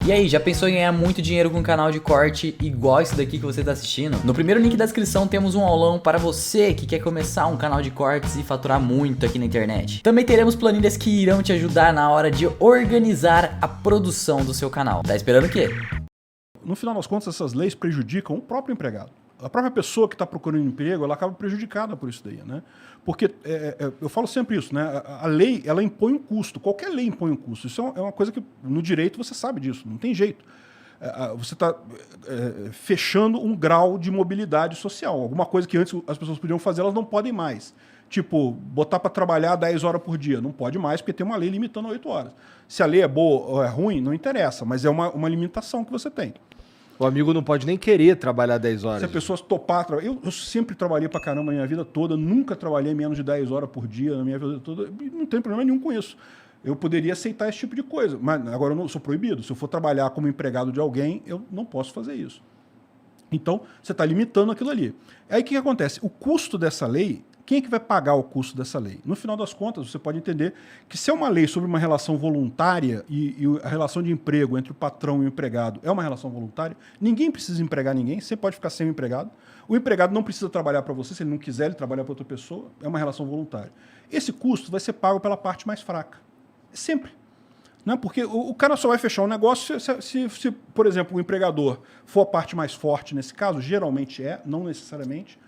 E aí, já pensou em ganhar muito dinheiro com um canal de corte igual esse daqui que você está assistindo? No primeiro link da descrição temos um aulão para você que quer começar um canal de cortes e faturar muito aqui na internet. Também teremos planilhas que irão te ajudar na hora de organizar a produção do seu canal. Tá esperando o quê? No final das contas, essas leis prejudicam o próprio empregado. A própria pessoa que está procurando emprego, ela acaba prejudicada por isso daí, né? Porque, eu falo sempre isso, né? A lei, ela impõe um custo. Qualquer lei impõe um custo. Isso é uma coisa que, no direito, você sabe disso. Não tem jeito. Você está fechando um grau de mobilidade social. Alguma coisa que antes as pessoas podiam fazer, elas não podem mais. Tipo, botar para trabalhar 10 horas por dia. Não pode mais, porque tem uma lei limitando a 8 horas. Se a lei é boa ou é ruim, não interessa. Mas é uma limitação que você tem. O amigo não pode nem querer trabalhar 10 horas. Se a pessoa topar... Eu sempre trabalhei pra caramba na minha vida toda, nunca trabalhei menos de 10 horas por dia na minha vida toda, e não tem problema nenhum com isso. Eu poderia aceitar esse tipo de coisa, mas agora eu não sou proibido. Se eu for trabalhar como empregado de alguém, eu não posso fazer isso. Então, você está limitando aquilo ali. Aí o que acontece? O custo dessa lei... Quem é que vai pagar o custo dessa lei? No final das contas, você pode entender que se é uma lei sobre uma relação voluntária e a relação de emprego entre o patrão e o empregado é uma relação voluntária, ninguém precisa empregar ninguém, você pode ficar sem o empregado. O empregado não precisa trabalhar para você, se ele não quiser, ele trabalha para outra pessoa, é uma relação voluntária. Esse custo vai ser pago pela parte mais fraca. É sempre. Não é? Porque o cara só vai fechar um negócio se, por exemplo, o empregador for a parte mais forte nesse caso, geralmente não necessariamente.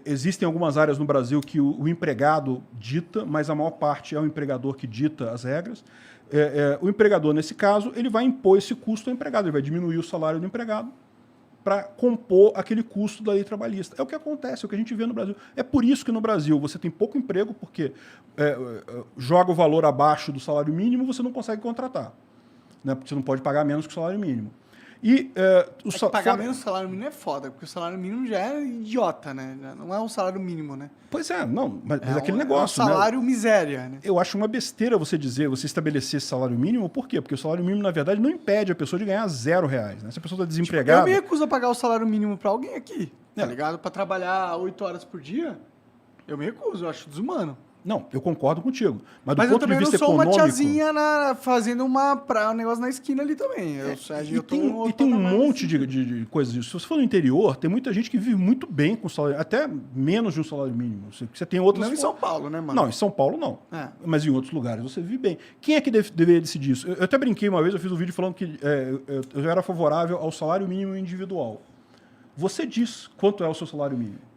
Existem algumas áreas no Brasil que o empregado dita, mas a maior parte é o empregador que dita as regras. O empregador, nesse caso, ele vai impor esse custo ao empregado, ele vai diminuir o salário do empregado para compor aquele custo da lei trabalhista. É o que acontece, é o que a gente vê no Brasil. É por isso que no Brasil você tem pouco emprego, porque joga o valor abaixo do salário mínimo, você não consegue contratar, né? Porque você não pode pagar menos que o salário mínimo. E pagar menos salário mínimo é foda, porque o salário mínimo já é idiota, né? Não é um salário mínimo, né? Pois é, não, mas aquele negócio, é um salário miséria, né? Eu acho uma besteira você estabelecer esse salário mínimo, por quê? Porque o salário mínimo, na verdade, não impede a pessoa de ganhar R$0, né? Se a pessoa está desempregada... Eu me recuso a pagar o salário mínimo para alguém aqui, tá ligado? Para trabalhar 8 horas por dia, eu me recuso, eu acho desumano. Não, eu concordo contigo. Mas eu também não sou uma tiazinha fazendo um negócio na esquina ali também. E tem um monte de coisas disso. Se você for no interior, tem muita gente que vive muito bem com salário, até menos de um salário mínimo. Você tem outras... Não em São Paulo, né, mano? Não, em São Paulo não. Mas em outros lugares você vive bem. Quem é que deveria decidir isso? Eu até brinquei uma vez, eu fiz um vídeo falando que eu era favorável ao salário mínimo individual. Você diz quanto é o seu salário mínimo.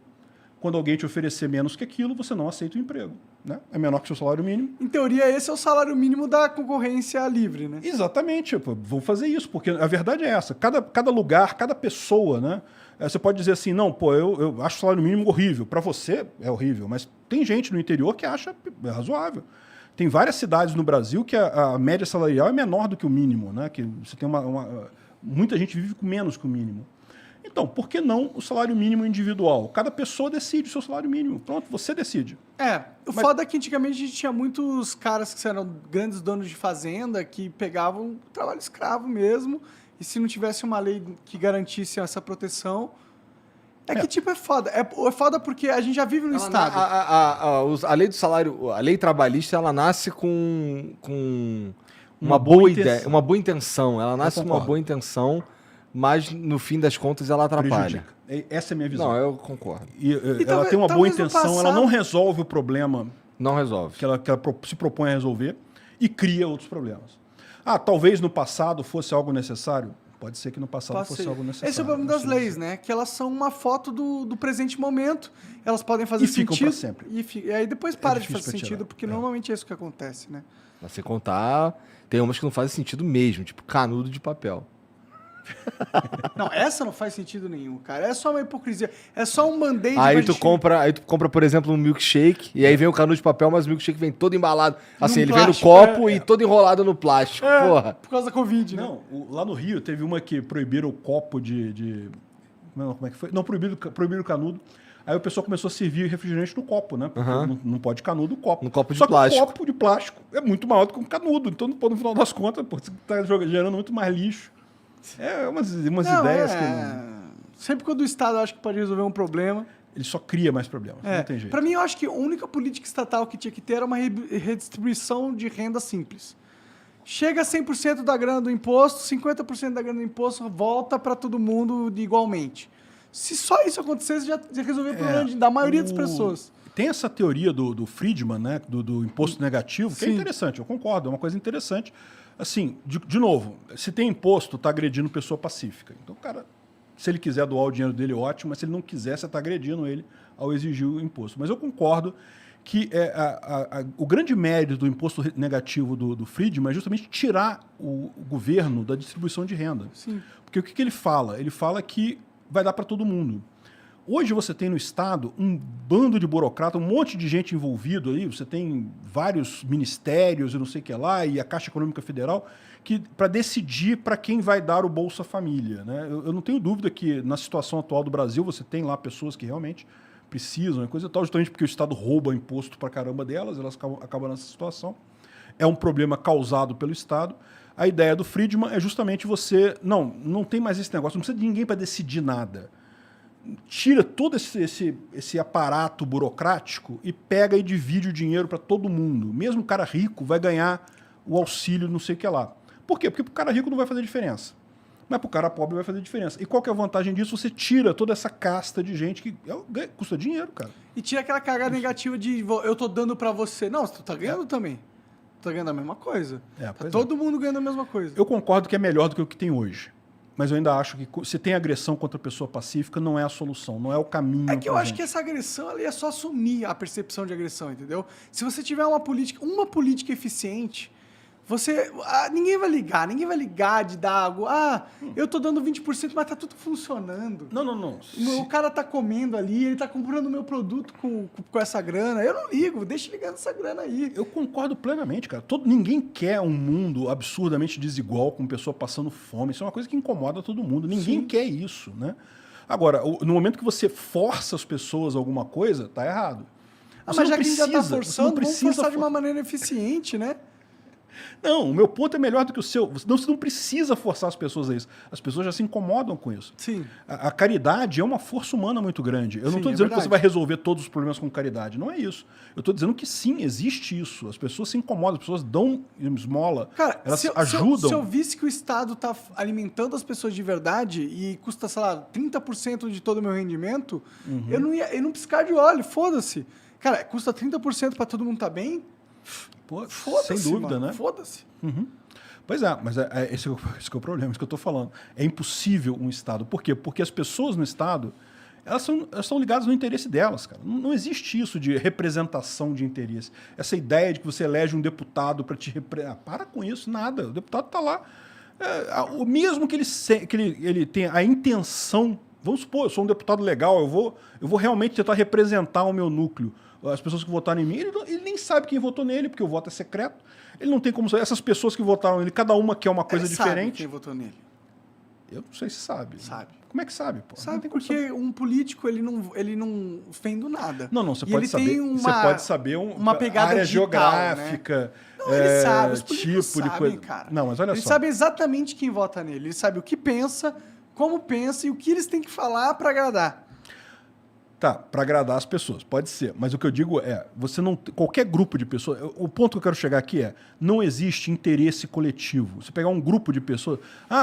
Quando alguém te oferecer menos que aquilo, você não aceita o emprego. Né? É menor que o seu salário mínimo. Em teoria, esse é o salário mínimo da concorrência livre, né? Exatamente. Vou fazer isso, porque a verdade é essa. Cada lugar, cada pessoa, né? Você pode dizer assim, não, pô, eu acho o salário mínimo horrível. Para você é horrível, mas tem gente no interior que acha razoável. Tem várias cidades no Brasil que a média salarial é menor do que o mínimo, né? Que você tem muita gente vive com menos que o mínimo. Então, por que não o salário mínimo individual? Cada pessoa decide o seu salário mínimo. Pronto, você decide. Foda é que antigamente a gente tinha muitos caras que eram grandes donos de fazenda que pegavam trabalho escravo mesmo, e se não tivesse uma lei que garantisse essa proteção... É foda. É foda porque a gente já vive no Estado. A lei do salário, a lei trabalhista, ela nasce com uma boa ideia, uma boa intenção. Ela nasce com uma boa intenção, mas no fim das contas ela atrapalha. Prejudica. Essa é a minha visão. Não, eu concordo. Ela tem uma boa intenção, ela não resolve o problema. Não resolve. Que ela se propõe a resolver e cria outros problemas. Talvez no passado fosse algo necessário. Pode ser que no passado fosse algo necessário. Esse é o problema das leis, né? Que elas são uma foto do presente momento, elas podem fazer sentido. Ficam para sempre. E aí depois para de fazer sentido, porque normalmente é isso que acontece, né? Pra você contar, tem umas que não fazem sentido mesmo, tipo canudo de papel. Não, essa não faz sentido nenhum, cara. É só uma hipocrisia. É só um band-aid. Aí tu compra, por exemplo, um milkshake, e aí vem o canudo de papel, mas o milkshake vem todo embalado. Assim, ele plástico, vem no copo e todo enrolado no plástico. Porra. Por causa da Covid, né? Não, lá no Rio teve uma que proibiram o copo de... Como é que foi? Não, proibiram o canudo. Aí o pessoal começou a servir refrigerante no copo, né? Porque não pode canudo, copo. No copo de Só plástico. Só que o copo de plástico é muito maior do que um canudo. Então, no final das contas, você tá gerando muito mais lixo. Umas ideias que... Sempre quando o Estado acha que pode resolver um problema... Ele só cria mais problemas, não tem jeito. Para mim, eu acho que a única política estatal que tinha que ter era uma redistribuição de renda simples. chega a 100% da grana do imposto, 50% da grana do imposto volta para todo mundo igualmente. Se só isso acontecesse, já resolveu o problema da maioria das pessoas. Tem essa teoria do Friedman, né, do imposto negativo, que é interessante, eu concordo, é uma coisa interessante. Assim, de novo, se tem imposto, está agredindo pessoa pacífica. Então, o cara, se ele quiser doar o dinheiro dele, ótimo, mas se ele não quiser, você está agredindo ele ao exigir o imposto. Mas eu concordo que o grande mérito do imposto negativo do Friedman é justamente tirar o governo da distribuição de renda. Sim. Porque o que ele fala? Ele fala que vai dar para todo mundo. Hoje você tem no Estado um bando de burocrata, um monte de gente envolvido aí, você tem vários ministérios e não sei o que lá, e a Caixa Econômica Federal, que para decidir para quem vai dar o Bolsa Família. Né? Eu não tenho dúvida que na situação atual do Brasil você tem lá pessoas que realmente precisam, coisa e tal, justamente porque o Estado rouba imposto para caramba delas, elas acabam nessa situação. É um problema causado pelo Estado. A ideia do Friedman é justamente você... Não tem mais esse negócio, não precisa de ninguém para decidir nada. Tira todo esse aparato burocrático e pega e divide o dinheiro para todo mundo. Mesmo o cara rico vai ganhar o auxílio não sei o que lá. Por quê? Porque para o cara rico não vai fazer diferença. Mas para o cara pobre vai fazer diferença. E qual que é a vantagem disso? Você tira toda essa casta de gente que custa dinheiro, cara. E tira aquela carga negativa de eu tô dando para você. Não, tu tá ganhando também. Tu tá ganhando a mesma coisa. Todo mundo ganhando a mesma coisa. Eu concordo que é melhor do que o que tem hoje. Mas eu ainda acho que se tem agressão contra a pessoa pacífica, não é a solução, não é o caminho. É que eu acho que essa agressão ali é só assumir a percepção de agressão, entendeu? Se você tiver uma política eficiente, ninguém vai ligar de dar algo. Eu tô dando 20%, mas tá tudo funcionando. Não. O cara tá comendo ali, ele tá comprando o meu produto com essa grana. Eu não ligo, deixa ligando essa grana aí. Eu concordo plenamente, cara. Ninguém quer um mundo absurdamente desigual, com pessoa passando fome. Isso é uma coisa que incomoda todo mundo. Ninguém quer isso, né? Agora, no momento que você força as pessoas a alguma coisa, tá errado. Mas já que a gente já tá forçando, vamos forçar de uma maneira eficiente, né? Não, o meu ponto é melhor do que o seu. Você não precisa forçar as pessoas a isso. As pessoas já se incomodam com isso. Sim. A caridade é uma força humana muito grande. Eu não estou dizendo que você vai resolver todos os problemas com caridade. Não é isso. Eu estou dizendo que sim, existe isso. As pessoas se incomodam, as pessoas dão esmola. Cara, elas ajudam. Se eu visse que o Estado está alimentando as pessoas de verdade e custa, sei lá, 30% de todo o meu rendimento, eu não piscar de olho, foda-se. Cara, custa 30% para todo mundo estar bem? Pô, sem dúvida, né? Foda-se. Pois é, mas esse é o problema, isso que eu estou falando. É impossível um Estado. Por quê? Porque as pessoas no Estado, elas estão ligadas no interesse delas, cara. Não existe isso de representação de interesse. Essa ideia de que você elege um deputado para te representar. Para com isso, nada. O deputado está lá. O mesmo que ele tenha a intenção. Vamos supor, eu sou um deputado legal, eu vou realmente tentar representar o meu núcleo. As pessoas que votaram em mim, ele nem sabe quem votou nele, porque o voto é secreto. Ele não tem como saber. Essas pessoas que votaram nele, cada uma quer uma coisa diferente. Sabe quem votou nele? Eu não sei se sabe. Sabe. Como é que sabe? Pô? Sabe porque um político, ele não vem do nada. Não, você pode saber. Você pode saber uma pegada área digital, geográfica, né? Não, ele sabe, os políticos tipo sabem, de coisa. Cara. Não, mas olha ele só. sabe exatamente quem vota nele. Ele sabe o que pensa, como pensa e o que eles têm que falar para agradar. Tá, para agradar as pessoas, pode ser. Mas o que eu digo é, você não qualquer grupo de pessoas, o ponto que eu quero chegar aqui é, não existe interesse coletivo. Você pegar um grupo de pessoas,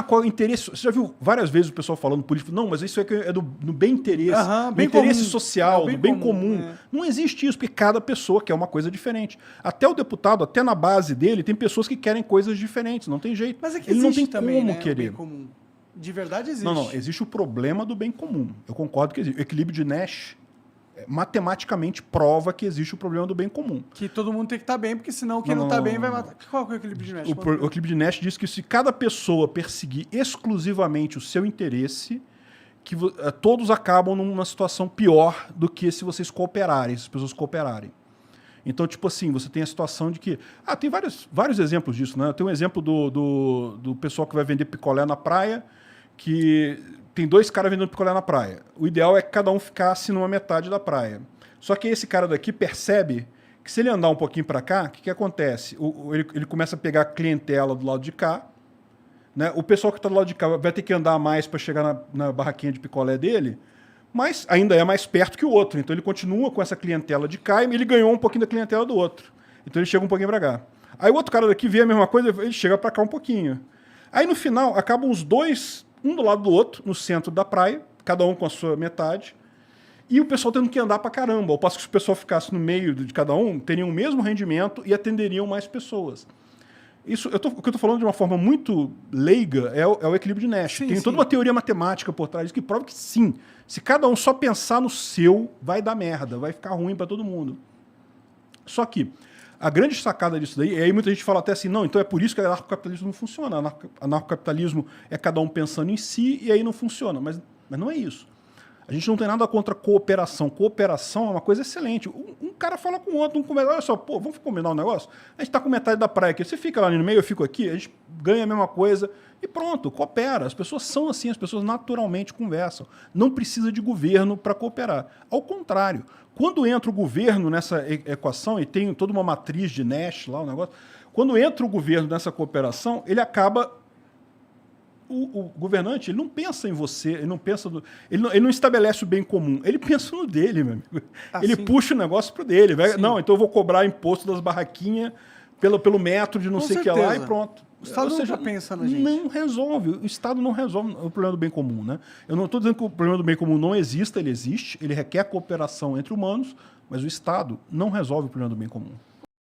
qual é o interesse? Você já viu várias vezes o pessoal falando político, não, mas isso é do bem interesse, bem interesse comum. social, do bem comum. Não existe isso, porque cada pessoa quer uma coisa diferente. Até o deputado, até na base dele, tem pessoas que querem coisas diferentes, não tem jeito. Mas é que ele não tem também, como né, querer. O bem comum. De verdade existe. Não, existe o problema do bem comum. Eu concordo que existe. O equilíbrio de Nash matematicamente prova que existe o problema do bem comum. Que todo mundo tem que estar bem, porque senão quem não está bem vai matar. Qual é o equilíbrio de Nash? O equilíbrio de Nash diz que se cada pessoa perseguir exclusivamente o seu interesse, que todos acabam numa situação pior do que se vocês cooperarem, se as pessoas cooperarem. Então, tipo assim, você tem a situação de que... tem vários exemplos disso, né? Tem um exemplo do pessoal que vai vender picolé na praia, que tem 2 caras vendendo picolé na praia. O ideal é que cada um ficasse numa metade da praia. Só que esse cara daqui percebe que se ele andar um pouquinho para cá, o que acontece? Ele começa a pegar a clientela do lado de cá, né? O pessoal que está do lado de cá vai ter que andar mais para chegar na barraquinha de picolé dele, mas ainda é mais perto que o outro. Então ele continua com essa clientela de cá e ele ganhou um pouquinho da clientela do outro. Então ele chega um pouquinho para cá. Aí o outro cara daqui vê a mesma coisa, ele chega para cá um pouquinho. Aí no final, acabam os dois, um do lado do outro, no centro da praia, cada um com a sua metade, e o pessoal tendo que andar pra caramba. Ao passo que se o pessoal ficasse no meio de cada um, teriam o mesmo rendimento e atenderiam mais pessoas. Isso, o que eu estou falando de uma forma muito leiga é o equilíbrio de Nash. Tem toda uma teoria matemática por trás que prova que sim, se cada um só pensar no seu, vai dar merda, vai ficar ruim para todo mundo. Só que a grande sacada disso daí, e aí muita gente fala até assim, não, então é por isso que o anarcocapitalismo não funciona. Anarcocapitalismo é cada um pensando em si e aí não funciona. Mas não é isso. A gente não tem nada contra cooperação. Cooperação é uma coisa excelente. Um cara fala com o outro, olha só, pô, vamos combinar um negócio? A gente está com metade da praia aqui, você fica lá no meio, eu fico aqui, a gente ganha a mesma coisa e pronto, coopera. As pessoas são assim, as pessoas naturalmente conversam. Não precisa de governo para cooperar. Ao contrário, quando entra o governo nessa equação, e tem toda uma matriz de Nash lá, o negócio, quando entra o governo nessa cooperação, ele acaba... O governante, ele não pensa em você, ele não pensa ele não estabelece o bem comum, ele pensa no dele, meu amigo. Ele puxa o negócio pro dele. Não, então eu vou cobrar imposto das barraquinhas pelo metro de não sei o que lá e pronto. O Estado nunca pensa na gente. Não resolve. O Estado não resolve o problema do bem comum, né? Eu não estou dizendo que o problema do bem comum não exista, ele existe, ele requer cooperação entre humanos, mas o Estado não resolve o problema do bem comum.